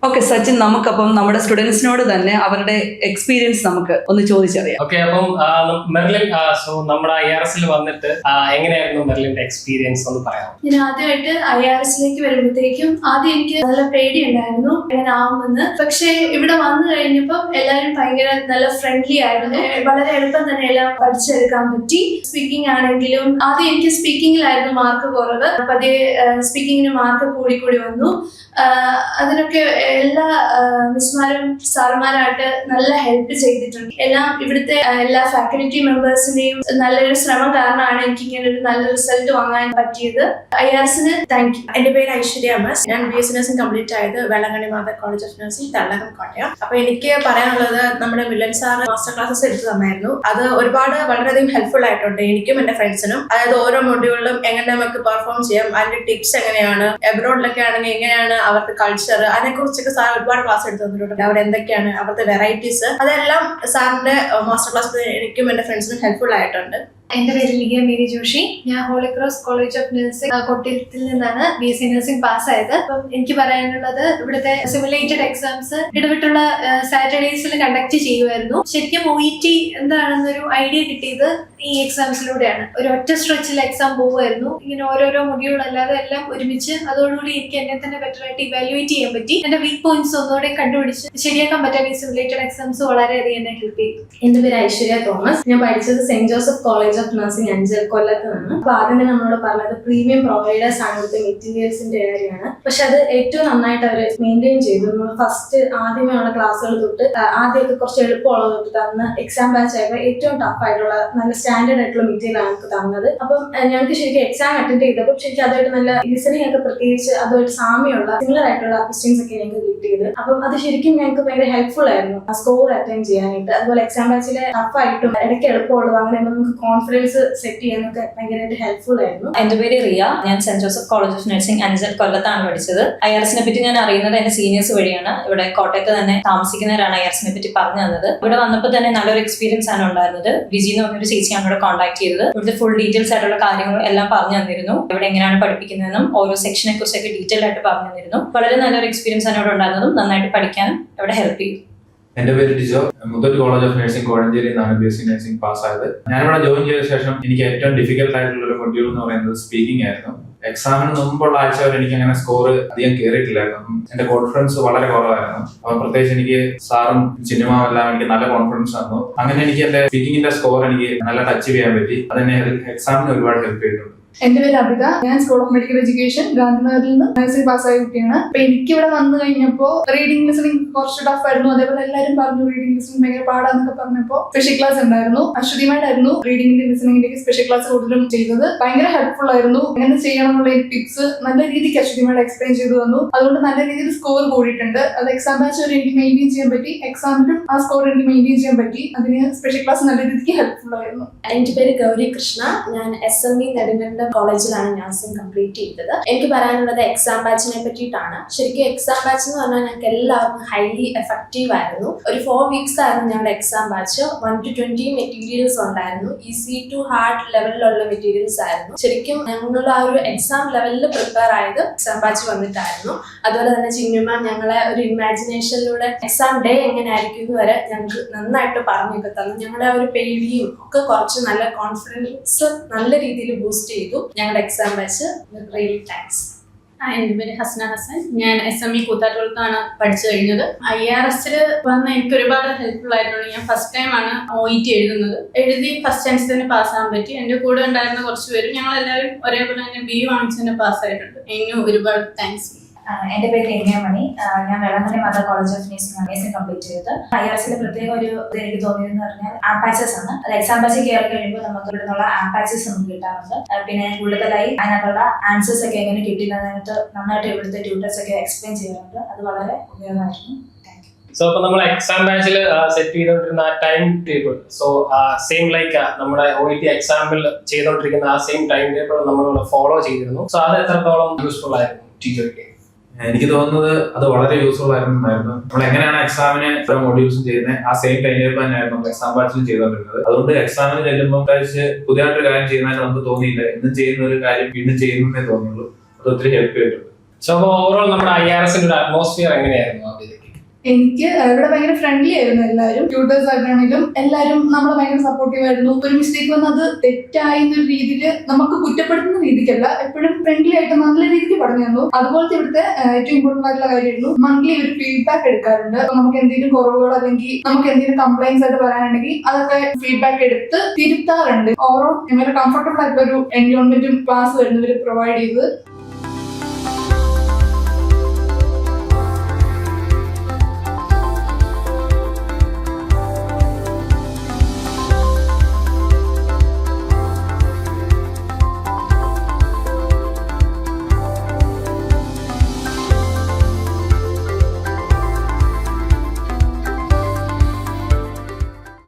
Okay Sachin, നമുക്കപ്പം നമ്മുടെ സ്റ്റുഡൻസിനോട് തന്നെ അവരുടെ എക്സ്പീരിയൻസ് നമുക്ക് ഒന്ന് ചോദിച്ചറിയാം. ഓക്കെ, അപ്പം മെർലിൻ, സോ നമ്മുടെ IRS വന്നിട്ട് എങ്ങനെയായിരുന്നു മെർലിന്റെ എക്സ്പീരിയൻസ് ഒന്ന് പറയാം? ഞാൻ ആദ്യമായിട്ട് IRS വരുമ്പോഴത്തേക്കും ആദ്യം എനിക്ക് നല്ല പേടി ഉണ്ടായിരുന്നു എങ്ങനെ ആവുമെന്ന്. പക്ഷെ ഇവിടെ വന്നു കഴിഞ്ഞപ്പോൾ എല്ലാവരും ഭയങ്കര നല്ല ഫ്രണ്ട്ലി ആയിരുന്നു. വളരെ എളുപ്പം തന്നെ എല്ലാം പഠിച്ചെടുക്കാൻ പറ്റി. സ്പീക്കിംഗ് ആണെങ്കിലും ആദ്യം എനിക്ക് സ്പീക്കിംഗിലായിരുന്നു മാർക്ക് കുറവ്. പതിയെ സ്പീക്കിങ്ങിന് മാർക്ക് കൂടി വന്നു. അതിനൊക്കെ എല്ലാ മിസ്മാരും സാറുമാരായിട്ട് നല്ല ഹെൽപ്പ് ചെയ്തിട്ടുണ്ട്. ഇവിടുത്തെ എല്ലാ ഫാക്കൽറ്റി മെമ്പേഴ്സിന്റെയും നല്ലൊരു ശ്രമം കാരണമാണ് എനിക്ക് ഇങ്ങനെ ഒരു നല്ല റിസൾട്ട് വാങ്ങാൻ പറ്റിയത്. IRS thank you. എന്റെ പേര് ഐശ്വര്യ അമ്മസ്. ഞാൻ BSc നഴ്സിംഗ് കംപ്ലീറ്റ് ആയത് വെള്ളാങ്കണ്ണി മാതാ കോളേജ് ഓഫ് നഴ്സിംഗ്, തള്ളകം, കോട്ടയം. അപ്പൊ എനിക്ക് പറയാനുള്ളത്, നമ്മുടെ മിലൻ സാർ മാസ്റ്റർ ക്ലാസ്സസ് എടുത്തു തന്നായിരുന്നു. അത് വളരെയധികം ഹെൽപ്ഫുൾ ആയിട്ടുണ്ട് എനിക്കും എന്റെ ഫ്രണ്ട്സിനും. അതായത് ഓരോ മൊഡ്യൂളിലും എങ്ങനെ നമുക്ക് പെർഫോം ചെയ്യാം, അതിന്റെ ടിപ്സ് എങ്ങനെയാണ്, എബ്രോഡിലൊക്കെ ആണെങ്കിൽ എങ്ങനെയാണ് അവർക്ക് കൾച്ചർ, അതിനെക്കുറിച്ചൊക്കെ സാർ ഒരുപാട് ക്ലാസ് എടുത്തു തന്നിട്ടുണ്ട്. അവിടെ എന്തൊക്കെയാണ് അവിടുത്തെ വെറൈറ്റീസ്, അതെല്ലാം സാറിന്റെ മാസ്റ്റർ ക്ലാസ് എനിക്കും എന്റെ ഫ്രണ്ട്സിനും ഹെൽപ്ഫുൾ ആയിട്ടുണ്ട്. എന്റെ പേര് ലിഗ മേരി ജോഷി. ഞാൻ Holy Cross College of Nursing കൊട്ടിയത്തിൽ നിന്നാണ് BSc നഴ്സിംഗ് പാസ്സായത്. അപ്പം എനിക്ക് പറയാനുള്ളത്, ഇവിടുത്തെ സിമുലേറ്റഡ് എക്സാംസ് ഇടവിട്ടുള്ള സാറ്റർഡേസിൽ കണ്ടക്ട് ചെയ്യുമായിരുന്നു. ശരിക്കും OET എന്താണെന്നൊരു ഐഡിയ കിട്ടിയത് ഈ എക്സാംസിലൂടെയാണ്. ഒരു ഒറ്റ സ്ട്രെച്ചിൽ എക്സാം പോവുമായിരുന്നു. ഇങ്ങനെ ഓരോരോ മൊഡ്യൂൾ അല്ലാതെ എല്ലാം ഒരുമിച്ച്. അതോടുകൂടി എനിക്ക് എന്നെ തന്നെ ബെറ്റർ ആയിട്ട് ഇവാലുവേറ്റ് ചെയ്യാൻ പറ്റി. എന്റെ വീക്ക് പോയിന്റ്സ് ഒന്നുകൂടെ കണ്ടുപിടിച്ച് ശരിയാക്കാൻ പറ്റാൻ ഈ സിമുലേറ്റഡ് എക്സാംസ് വളരെയധികം എന്നെ ഹെൽപ്പ് ചെയ്തു. എന്റെ പേര് ഐശ്വര്യ തോമസ്. ഞാൻ പഠിച്ചത് Saint Joseph College of Nursing Anchal, കൊല്ലത്താണ്. അപ്പൊ ആദ്യം നമ്മളോട് പറഞ്ഞത് പ്രീമിയം പ്രൊവൈഡേഴ്സ് ആണ് ഇവിടുത്തെ മെറ്റീരിയൽസിന്റെ കാര്യമാണ്. പക്ഷെ അത് ഏറ്റവും നന്നായിട്ട് അവർ മെയിൻറ്റെയിൻ ചെയ്തു. നമ്മൾ ഫസ്റ്റ് ആദ്യമേ ഉള്ള ക്ലാസ്സുകൾ തൊട്ട് ആദ്യമൊക്കെ കുറച്ച് എളുപ്പമുള്ളത് തൊട്ട് തന്ന് എക്സാം ബാച്ച് ആയപ്പോൾ ഏറ്റവും ടഫ് ആയിട്ടുള്ള നല്ല സ്റ്റാൻഡേർഡ് ആയിട്ടുള്ള മെറ്റീരിയൽ ആണ് നമുക്ക് തന്നത്. അപ്പം ഞങ്ങൾക്ക് ശരിക്കും എക്സാം അറ്റൻഡ് ചെയ്തപ്പോൾ ശരിക്കും അതുമായിട്ട് നല്ല ലിസണിങ് ഒക്കെ, പ്രത്യേകിച്ച് അതുമായിട്ട് സാമ്യമുള്ള സിമിലർ ആയിട്ടുള്ള ക്വസ്റ്റ്യൻസ് ഒക്കെ ഞങ്ങൾക്ക് കിട്ടിയത്. അപ്പം അത് ശരിക്കും ഞങ്ങൾക്ക് ഭയങ്കര ഹെൽപ്ഫുൾ ആയിരുന്നു സ്കോർ അറ്റൻഡ് ചെയ്യാനായിട്ട്. അതുപോലെ എക്സാം ബാച്ചിലെ ടഫായിട്ടും ഇടയ്ക്ക് എളുപ്പമുള്ളതും അങ്ങനെ നമുക്ക് കോൺഫിഡൻസ് സെറ്റ് ചെയ്യാനൊക്കെ ഭയങ്കരമായിട്ട് ഹെൽപ്ഫുൾ ആയിരുന്നു. എന്റെ പേര് റിയ. ഞാൻ Saint Joseph College of Nursing Anchal, കൊല്ലത്താണ് പഠിച്ചത്. IRS പറ്റി ഞാൻ അറിയുന്നത് എന്റെ സീനിയേഴ്സ് വഴിയാണ്. ഇവിടെ കോട്ടയത്ത് തന്നെ താമസിക്കുന്നവരാണ് IRS പറ്റി പറഞ്ഞു തന്നത്. ഇവിടെ വന്നപ്പോൾ തന്നെ നല്ലൊരു എക്സ്പീരിയൻസ് ആണ് ഉണ്ടായിരുന്നത്. വിജി എന്ന് പറഞ്ഞൊരു ചേച്ചിയാണ് ഇവിടെ കോൺടാക്ട് ചെയ്തത്. ഇവിടുത്തെ ഫുൾ ഡീറ്റെയിൽസ് ആയിട്ടുള്ള കാര്യങ്ങളും എല്ലാം പറഞ്ഞു തന്നിരുന്നു. ഇവിടെ എങ്ങനെയാണ് പഠിപ്പിക്കുന്നതെന്നും ഓരോ സെക്ഷനെ കുറിച്ചൊക്കെ ഡീറ്റെയിൽ ആയിട്ട് പറഞ്ഞു തന്നിരുന്നു. വളരെ നല്ലൊരു എക്സ്പീരിയൻസ് ആണ് ഇവിടെ ഉണ്ടായിരുന്നതും നന്നായിട്ട് പഠിക്കാനും ഇവിടെ ഹെൽപ്പ് ചെയ്തു. എന്റെ പേര് Dijo. Muthoot college of nursing Kozhencherry എന്നാണ് BSc നഴ്സിംഗ് പാസ്സായത്. ഞാനിവിടെ ജോയിൻ ചെയ്ത ശേഷം എനിക്ക് ഏറ്റവും ഡിഫിക്കൽട്ട് ആയിട്ടുള്ള ഒരു മൊഡ്യൂൾ എന്ന് പറയുന്നത് സ്പീക്കിംഗ് ആയിരുന്നു. എക്സാമിന് മുമ്പുള്ള ആഴ്ച വരെ എനിക്ക് അങ്ങനെ സ്കോർ അധികം കയറിയിട്ടില്ലായിരുന്നു. എന്റെ കോൺഫിഡൻസ് വളരെ കുറവായിരുന്നു. അപ്പൊ പ്രത്യേകിച്ച് എനിക്ക് സാറും സിനിമ എല്ലാം എനിക്ക് നല്ല കോൺഫിഡൻസ് തന്നു. അങ്ങനെ എനിക്ക് എന്റെ സ്പീക്കിങ്ങിന്റെ സ്കോർ എനിക്ക് നല്ല ടച്ച് ചെയ്യാൻ പറ്റി. അതെന്നെ എക്സാമിന് ഒരുപാട് ഹെൽപ്പ് ചെയ്തിട്ടുണ്ട്. എന്റെ പേര് അബിത. ഞാൻ സ്കൂൾ ഓഫ് മെഡിക്കൽ എഡ്യൂക്കേഷൻ ഗാന്ധിനഗറിൽ നിന്ന് നഴ്സിംഗ് പാസ്സായ കുട്ടിയാണ്. അപ്പൊ എനിക്ക് ഇവിടെ വന്നു കഴിഞ്ഞപ്പോ റീഡിംഗ് ലിസണിംഗ് കുറച്ച് ടഫ് ആയിരുന്നു. അതേപോലെ എല്ലാവരും പറഞ്ഞു റീഡിംഗ് ലിസണിംഗ് ഭയങ്കര പാടാന്നൊക്കെ പറഞ്ഞപ്പോ സ്പെഷ്യൽ ക്ലാസ് ഉണ്ടായിരുന്നു. അശ്വതിമായിട്ടായിരുന്നു റീഡിംഗിന്റെ ലിസണിംഗിന്റെ സ്പെഷ്യൽ ക്ലാസ് കൂടുതലും ചെയ്തത്. ഭയങ്കര ഹെൽപ്ഫുൾ ആയിരുന്നു. എങ്ങനെ ചെയ്യണം എന്നുള്ള ടിപ്സ് നല്ല രീതിക്ക് അശ്വതിമായിട്ട് എക്സ്പ്ലെയിൻ ചെയ്തു തന്നു. അതുകൊണ്ട് നല്ല രീതിയിൽ സ്കോർ കൂടിയിട്ടുണ്ട്. അത് എക്സാം ബാച്ച് വരെ എനിക്ക് മെയിൻറ്റെയിൻ ചെയ്യാൻ പറ്റി. എക്സാമിലും ആ സ്കോർ എനിക്ക് മെയിൻറ്റെയിൻ ചെയ്യാൻ പറ്റി. അതിന് സ്പെഷ്യൽ ക്ലാസ് നല്ല രീതിക്ക് ഹെൽപ്ഫുൾ ആയിരുന്നു. എന്റെ പേര് ഗൗരി കൃഷ്ണ. ഞാൻ SME നെടുങ്കണ്ടം കോളേജിലാണ് നഴ്സിംഗ് കംപ്ലീറ്റ് ചെയ്തത്. എനിക്ക് പറയാനുള്ളത് എക്സാം ബാച്ചിനെ പറ്റിയിട്ടാണ്. ശരിക്കും എക്സാം ബാച്ച് എന്ന് പറഞ്ഞാൽ ഞങ്ങൾക്ക് എല്ലാവർക്കും ഹൈലി എഫക്റ്റീവ് ആയിരുന്നു. ഒരു 4 weeks ആയിരുന്നു ഞങ്ങളുടെ എക്സാം ബാച്ച്. 1 to 20 മെറ്റീരിയൽസ് ഉണ്ടായിരുന്നു. ഈസി ടു ഹാർഡ് ലെവലിലുള്ള മെറ്റീരിയൽസ് ആയിരുന്നു. ശരിക്കും ഞങ്ങൾ ആ ഒരു എക്സാം ലെവലിൽ പ്രിപ്പയർ ആയത് എക്സാം ബാച്ച് വന്നിട്ടായിരുന്നു. അതുപോലെ തന്നെ ചിന്നുമ ഞങ്ങളെ ഒരു ഇമാജിനേഷനിലൂടെ എക്സാം ഡേ എങ്ങനെയായിരിക്കും എന്ന് വരെ ഞങ്ങൾക്ക് നന്നായിട്ട് പറഞ്ഞൊക്കെ തന്നു. ഞങ്ങളുടെ ആ ഒരു പേടിയും ഒക്കെ കുറച്ച് നല്ല കോൺഫിഡൻസ് നല്ല രീതിയിൽ ബൂസ്റ്റ് ചെയ്തു ഞങ്ങളുടെ എക്സാം ബാച്ച്. Really thanks. എൻ്റെ പേര് ഹസ്ന ഹസൻ. ഞാൻ SME കൂത്താട്ടോളത്താണ് പഠിച്ചു കഴിഞ്ഞത്. IRS വന്ന് എനിക്ക് ഒരുപാട് ഹെൽപ്ഫുൾ ആയിട്ടുണ്ട്. ഞാൻ ഫസ്റ്റ് ടൈം ആണ് OET എഴുതുന്നത്. എഴുതി ഫസ്റ്റ് ചാൻസ് തന്നെ പാസ്സാകാൻ പറ്റി. എൻ്റെ കൂടെ ഉണ്ടായിരുന്ന കുറച്ച് പേരും ഞങ്ങളെല്ലാവരും ഒരേപോലെ തന്നെ BU വാങ്ങിച്ച് തന്നെ പാസ്സായിട്ടുണ്ട്. അതിന് ഒരുപാട് താങ്ക്സ്. എന്റെ പേര് രമ്യാമണി. ഞാൻ വെള്ളാങ്കണ്ണി മാതാ കോളേജ് ഓഫ് നഴ്സിംഗ് കംപ്ലീറ്റ് ചെയ്തത്. IRS പ്രത്യേക ഒരു എനിക്ക് തോന്നിയതെന്ന് പറഞ്ഞാൽ ആംപാച്ചസ് ആണ്. അത് എക്സാം ബാച്ച് കയറി കഴിയുമ്പോൾ നമുക്ക് ഇവിടെ നിന്നുള്ള ആംപാച്ചസ് നമുക്ക് കിട്ടാറുണ്ട്. പിന്നെ കൂടുതലായി അതിനകത്തുള്ള ആൻസേഴ്സ് ഒക്കെ എങ്ങനെ കിട്ടിയതിനകത്ത് നന്നായിട്ട് ഇവിടുത്തെ ട്യൂട്ടേഴ്സ് ഒക്കെ എക്സ്പ്ലെയിൻ ചെയ്യാറുണ്ട്. അത് വളരെ ഉപയോഗമായിരുന്നു. സോ അപ്പൊ നമ്മൾ എക്സാം ബാച്ചിൽ സെറ്റ് ചെയ്തോണ്ടിരുന്ന time table, so same like നമ്മുടെ OET എക്സാമിൽ ചെയ്തോണ്ടിരിക്കുന്ന ആ സെയിം ടൈം ടേബിൾ നമ്മൾ ഫോളോ ചെയ്തിരുന്നു. സോ അത് എത്രത്തോളം യൂസ്ഫുൾ ആയിരുന്നു ടീച്ചർക്ക്? എനിക്ക് തോന്നുന്നത് അത് വളരെ യൂസ്ഫുൾ ആയിരുന്നു. നമ്മൾ എങ്ങനെയാണ് എക്സാമിന് ഓരോ മൊഡ്യൂൾസും ചെയ്യുന്നത് ആ സെയിം ടൈം ടേബിൾ തന്നെയായിരുന്നു നമ്മൾ എക്സാം ബാച്ചിലും ചെയ്തുകൊണ്ടിരുന്നത്. അതുകൊണ്ട് എക്സാമിന് ചെല്ലുമ്പോൾ പുതിയതായിട്ടൊരു കാര്യം ചെയ്യുന്നതായിട്ട് നമുക്ക് തോന്നിയില്ല. ഇന്നും ചെയ്യുന്ന ഒരു കാര്യം വീണ്ടും ചെയ്യുന്നതേ തോന്നുള്ളൂ. അത് ഒത്തിരി ഹെൽപ്പ് ചെയ്തിട്ടുണ്ട്. സോ ഓവറോൾ നമ്മുടെ IRSന്റെ ഒരു അറ്റ്മോസ്ഫിയർ എങ്ങനെയായിരുന്നു അവിടെ? എനിക്ക് ഇവിടെ ഭയങ്കര ഫ്രണ്ട്ലി ആയിരുന്നു എല്ലാവരും. ട്യൂട്ടേഴ്സ് ആയിട്ടാണെങ്കിലും എല്ലാവരും നമ്മളെ ഭയങ്കര സപ്പോർട്ടീവ് ആയിരുന്നു. ഒരു മിസ്റ്റേക്ക് വന്ന് അത് തെറ്റായി എന്നൊരു രീതിയിൽ നമുക്ക് കുറ്റപ്പെടുത്തുന്ന രീതിക്കല്ല, എപ്പോഴും ഫ്രണ്ട്ലി ആയിട്ട് നല്ല രീതിക്ക് പറഞ്ഞു തന്നു. അതുപോലത്തെ ഇവിടുത്തെ ഏറ്റവും ഇമ്പോർട്ടന്റ് ആയിട്ടുള്ള കാര്യമായിരുന്നു മന്ത്ലി ഒരു ഫീഡ്ബാക്ക് എടുക്കാറുണ്ട്. അപ്പൊ നമുക്ക് എന്തെങ്കിലും കുറവുകൾ അല്ലെങ്കിൽ നമുക്ക് എന്തെങ്കിലും കംപ്ലൈൻസ് ആയിട്ട് പറയാനുണ്ടെങ്കിൽ അതൊക്കെ ഫീഡ്ബാക്ക് എടുത്ത് തിരുത്താറുണ്ട്. ഓവറോൾ ഭയങ്കര കംഫർട്ടബിൾ ആയിട്ടുള്ള ഒരു എൻവയോൺമെന്റും ക്ലാസ് വരുന്നവർ പ്രൊവൈഡ് ചെയ്ത്